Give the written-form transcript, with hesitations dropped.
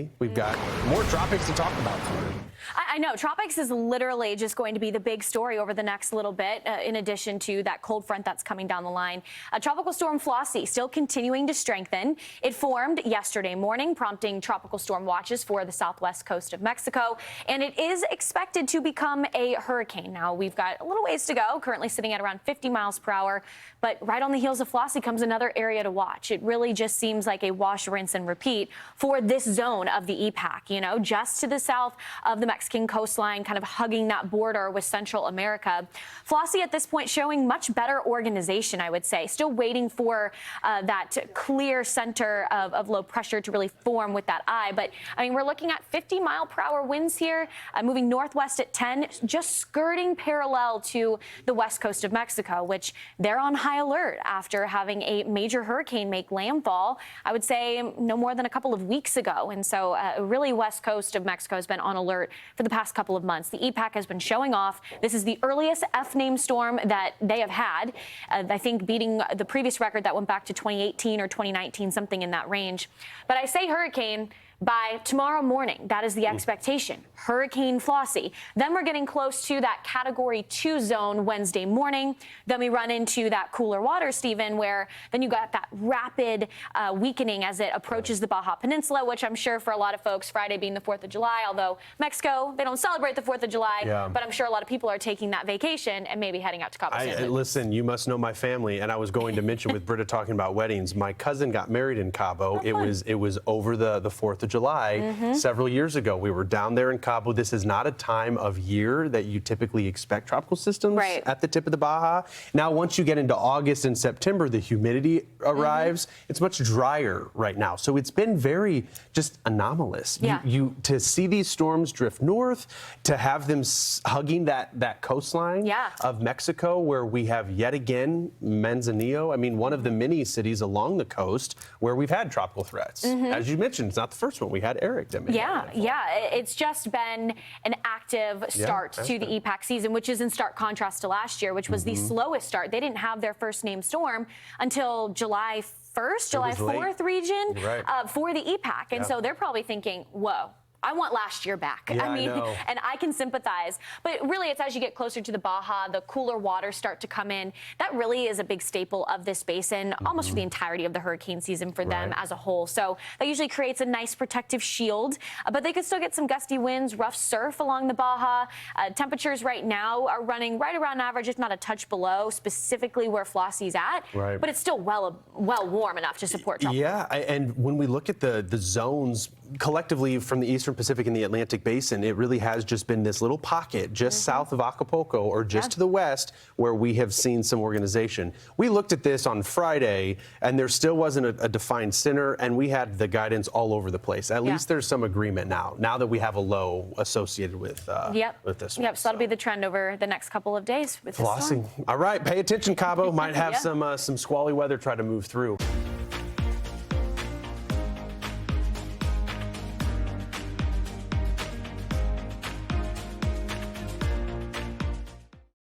Flossie. We've got more tropics to talk about tonight. I know. Tropics is literally just going to be the big story over the next little bit, in addition to that cold front that's coming down the line. Tropical Storm Flossie still continuing to strengthen. It formed yesterday morning, prompting tropical storm watches for the southwest coast of Mexico, and it is expected to become a hurricane. Now, we've got a little ways to go, currently sitting at around 50 miles per hour, but right on the heels of Flossie comes another area to watch. It really just seems like a wash, rinse, and repeat for this zone of the EPAC, you know, just to the south of the Mexican coastline, kind of hugging that border with Central America. Flossie at this point showing much better organization, I would say. Still waiting for that clear center of low pressure to really form with that eye. But, I mean, we're looking at 50-mile-per-hour winds here, moving northwest at 10, just skirting parallel to the west coast of Mexico, which they're on high alert after having a major hurricane make landfall, I would say, no more than a couple of weeks ago. And so really west coast of Mexico has been on alert for the past couple of months. The EPAC has been showing off. This is the earliest F-name storm that they have had, I think beating the previous record that went back to 2018 or 2019, something in that range. But I say hurricane. By tomorrow morning, that is the expectation. Hurricane Flossie. Then we're getting close to that Category 2 zone Wednesday morning. Then we run into that cooler water, Stephen, where then you got that rapid weakening as it approaches the Baja Peninsula, which I'm sure for a lot of folks, Friday being the 4th of July, although Mexico, they don't celebrate the 4th of July, but I'm sure a lot of people are taking that vacation and maybe heading out to Cabo San Lucas. Listen, you must know my family, and I was going to mention with Britta talking about weddings, my cousin got married in Cabo. It was over the 4th of July several years ago. We were down there in Cabo. This is not a time of year that you typically expect tropical systems at the tip of the Baja. Now, once you get into August and September, the humidity arrives. It's much drier right now. So it's been very just anomalous. You to see these storms drift north, to have them hugging that coastline of Mexico, where we have yet again Manzanillo. I mean, one of the many cities along the coast where we've had tropical threats. As you mentioned, it's not the first one. We had Eric. It's just been an active start to the EPAC season, which is in stark contrast to last year, which was the slowest start. They didn't have their first named storm until July 1st, July 4th region for the EPAC. And so they're probably thinking, whoa, I want last year back. I mean, and I can sympathize. But really, it's as you get closer to the Baja, the cooler waters start to come in. That really is a big staple of this basin, almost for the entirety of the hurricane season for them as a whole. So that usually creates a nice protective shield. But they could still get some gusty winds, rough surf along the Baja. Temperatures right now are running right around average, if not a touch below, specifically where Flossie's at. But it's still well warm enough to support tropical. And when we look at the zones collectively from the Eastern Pacific and the Atlantic Basin, it really has just been this little pocket just south of Acapulco or just to the west where we have seen some organization. We looked at this on Friday and there still wasn't a defined center, and we had the guidance all over the place. At least there's some agreement now that we have a low associated with this one. So that'll be the trend over the next couple of days with this storm. All right, pay attention, Cabo. Might have some squally weather try to move through.